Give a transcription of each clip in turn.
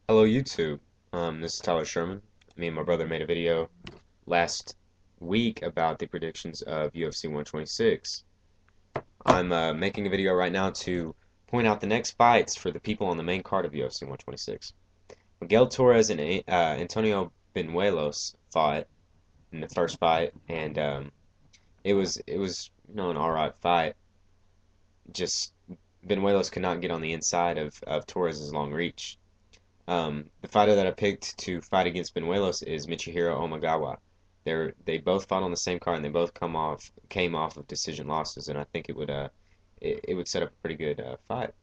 Hello YouTube. This is Tyler Sherman. Me and my brother made a video last week about the predictions of UFC 126. I'm making a video right now to point out the next fights for the people on the main card of UFC 126. Miguel Torres and Antonio Benuelos fought in the first fight, and it was an alright fight. Just Benuelos could not get on the inside of Torres's long reach. The fighter that I picked to fight against Benuelos is Michihiro Omagawa. They both fought on the same card and they both came off of decision losses, and I think it would set up a pretty good fight.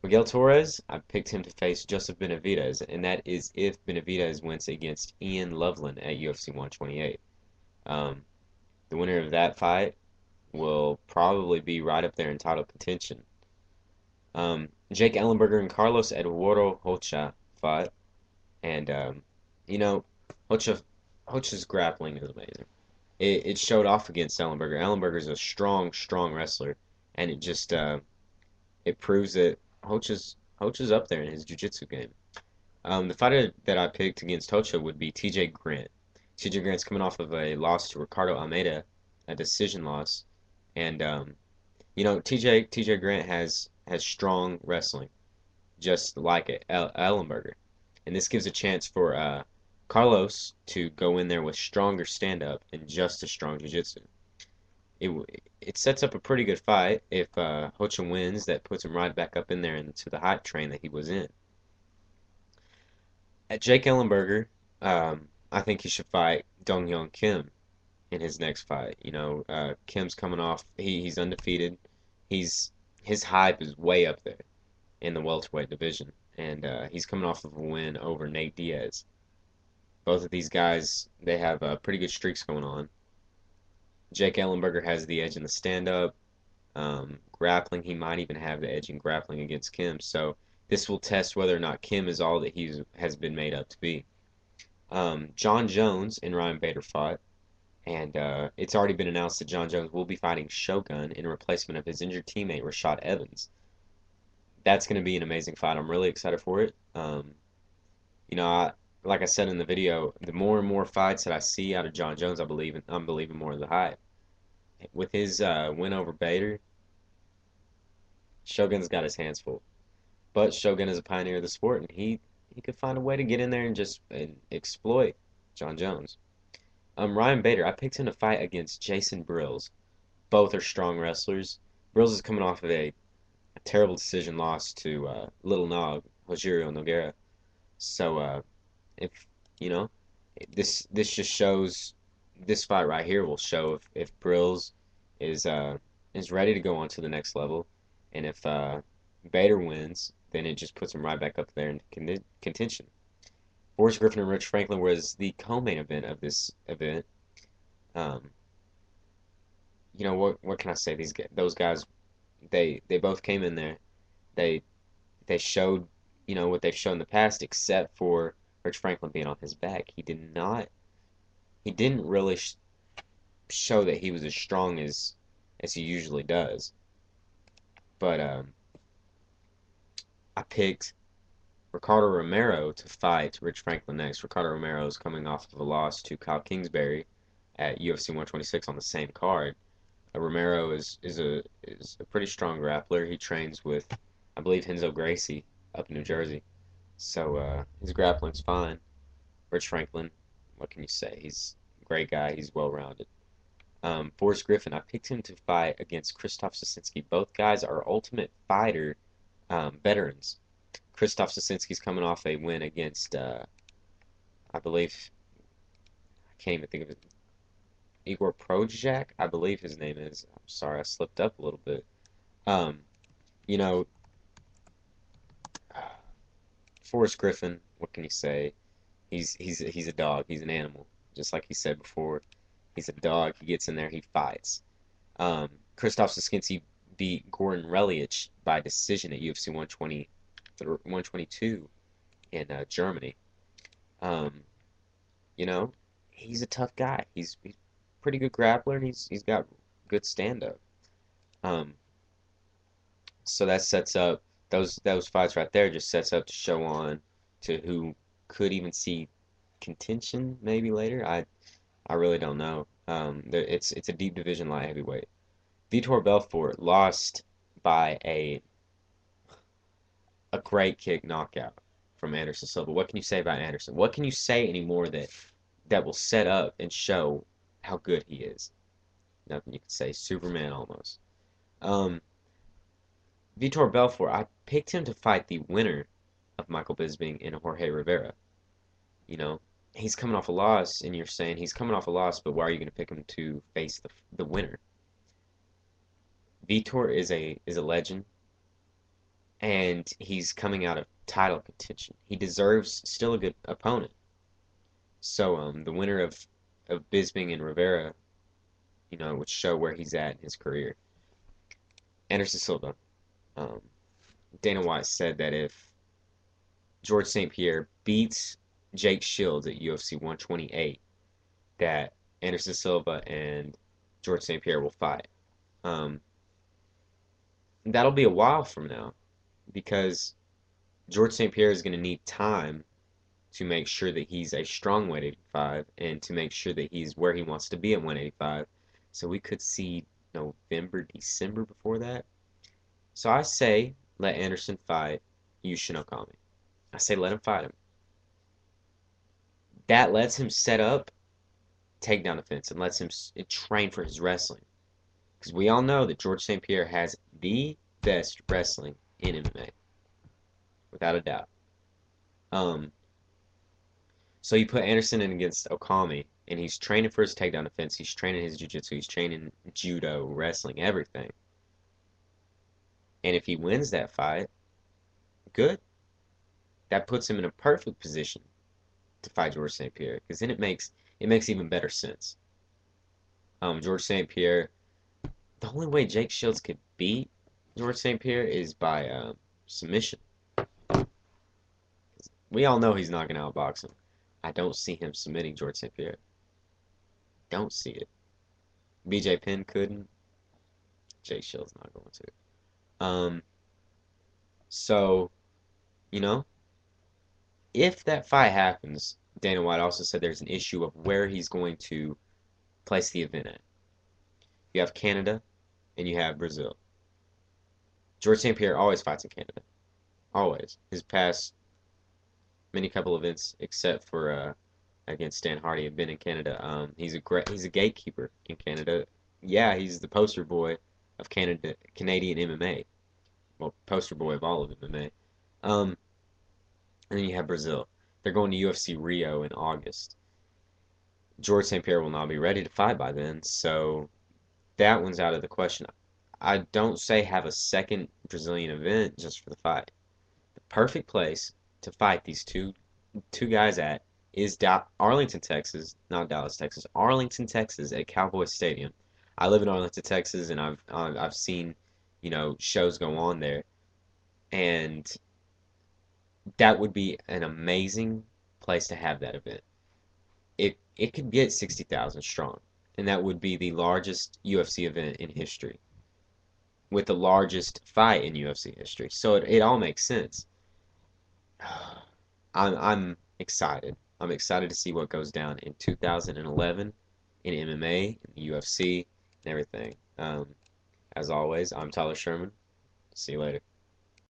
Miguel Torres, I picked him to face Joseph Benavidez, and that is if Benavidez wins against Ian Loveland at UFC 128. Um, the winner of that fight will probably be right up there in title contention. Jake Ellenberger and Carlos Eduardo Rocha fought, and you know, Rocha Rocha's grappling is amazing. It showed off against Ellenberger. Ellenberger's a strong, strong wrestler, and it proves that Rocha's up there in his jiu-jitsu game. The fighter that I picked against Rocha would be T.J. Grant. T.J. Grant's coming off of a loss to Ricardo Almeida, a decision loss, and T.J. Grant has strong wrestling, just like Ellenberger. And this gives a chance for Carlos to go in there with stronger stand up and just as strong jiu-jitsu. It, it sets up a pretty good fight. If Hocha wins, that puts him right back up in there into the hype train that he was in. At Jake Ellenberger, I think he should fight Dong Hyun Kim in his next fight. Kim's coming off, he's undefeated. His hype is way up there in the welterweight division, and he's coming off of a win over Nate Diaz. Both of these guys, they have pretty good streaks going on. Jake Ellenberger has the edge in the stand-up. Grappling, he might even have the edge in grappling against Kim. So this will test whether or not Kim is all that he has been made up to be. John Jones and Ryan Bader fought, and it's already been announced that John Jones will be fighting Shogun in replacement of his injured teammate Rashad Evans. That's going to be an amazing fight. I'm really excited for it. Like I said in the video, the more and more fights that I see out of John Jones, I'm believing more of the hype. With his win over Bader, Shogun's got his hands full. But Shogun is a pioneer of the sport, and he could find a way to get in there and exploit John Jones. Ryan Bader, I picked him to fight against Jason Brills. Both are strong wrestlers. Brills is coming off of a terrible decision loss to Little Nog, Rogerio Nogueira. So if you know, this just shows this fight right here will show if Brills is ready to go on to the next level, and if Bader wins, then it just puts him right back up there in contention. Forrest Griffin and Rich Franklin was the co-main event of this event. Um, what can I say? Those guys, they both came in there. They they showed what they've shown in the past, except for Rich Franklin being on his back. He didn't really show that he was as strong as he usually does. But I picked Ricardo Romero to fight Rich Franklin next. Ricardo Romero is coming off of a loss to Kyle Kingsbury at UFC 126 on the same card. Romero is a pretty strong grappler. He trains with, I believe, Renzo Gracie up in New Jersey. So his grappling's fine. Rich Franklin, what can you say? He's a great guy. He's well rounded. Forrest Griffin, I picked him to fight against Krzysztof Sosinski. Both guys are Ultimate Fighter veterans. Krzysztof Sosinski's coming off a win against, I believe, I can't even think of it, Igor Projak, I believe his name is. I'm sorry, I slipped up a little bit. Um, you know, Forrest Griffin, what can you say? He's a dog. He's an animal, just like he said before. He's a dog. He gets in there. He fights. Krzysztof Sosinski beat Gordon Relic by decision at UFC 122 in Germany. Um, he's a tough guy. He's a pretty good grappler, and he's got good stand up. Um, so that sets up those fights right there. Just sets up to show on to who could even see contention maybe later. I really don't know. It's a deep division light heavyweight. Vitor Belfort lost by a great kick knockout from Anderson Silva. What can you say about Anderson? What can you say anymore that will set up and show how good he is? Nothing. You could say Superman almost. Um, Vitor Belfort, I picked him to fight the winner of Michael Bisping and Jorge Rivera. You know, he's coming off a loss, and you're saying he's coming off a loss, but why are you going to pick him to face the winner? Vitor is a legend, and he's coming out of title contention. He deserves still a good opponent. So the winner of Bisping and Rivera, would show where he's at in his career. Anderson Silva. Um, Dana White said that if George St. Pierre beats Jake Shields at UFC 128, that Anderson Silva and George St. Pierre will fight. Um, that'll be a while from now because George St. Pierre is going to need time to make sure that he's a strong 185 and to make sure that he's where he wants to be at 185. So we could see November, December before that. So I say let Anderson fight Yushin Okami. I say let him fight him. That lets him set up takedown defense and lets him train for his wrestling. Because we all know that George St. Pierre has the best wrestling in MMA, without a doubt. Um, so you put Anderson in against Okami, and he's training for his takedown defense. He's training his jiu-jitsu. He's training judo, wrestling, everything. And if he wins that fight, good. That puts him in a perfect position to fight George St. Pierre, because then it makes even better sense. George St. Pierre, the only way Jake Shields could beat George St. Pierre is by submission. We all know he's not going to outbox him. I don't see him submitting George St. Pierre. Don't see it. BJ Penn couldn't. Jake Shields not going to. So, you know, if that fight happens, Dana White also said there's an issue of where he's going to place the event at. You have Canada and you have Brazil. George St. Pierre always fights in Canada. Always. His past many couple events, except for against Stan Hardy, have been in Canada. He's a gatekeeper in Canada. Yeah, he's the poster boy of Canadian MMA. Well, poster boy of all of MMA. And then you have Brazil. They're going to UFC Rio in August. George St. Pierre will not be ready to fight by then, so that one's out of the question. I don't say have a second Brazilian event just for the fight. The perfect place to fight these two guys at is Arlington, Texas, not Dallas, Texas. Arlington, Texas at Cowboy Stadium. I live in Arlington, Texas, and I've seen, shows go on there, and that would be an amazing place to have that event. It could get 60,000 strong, and that would be the largest UFC event in history, with the largest fight in UFC history. So it all makes sense. I'm excited. I'm excited to see what goes down in 2011 in MMA, in the UFC, and everything. As always, I'm Tyler Sherman. See you later.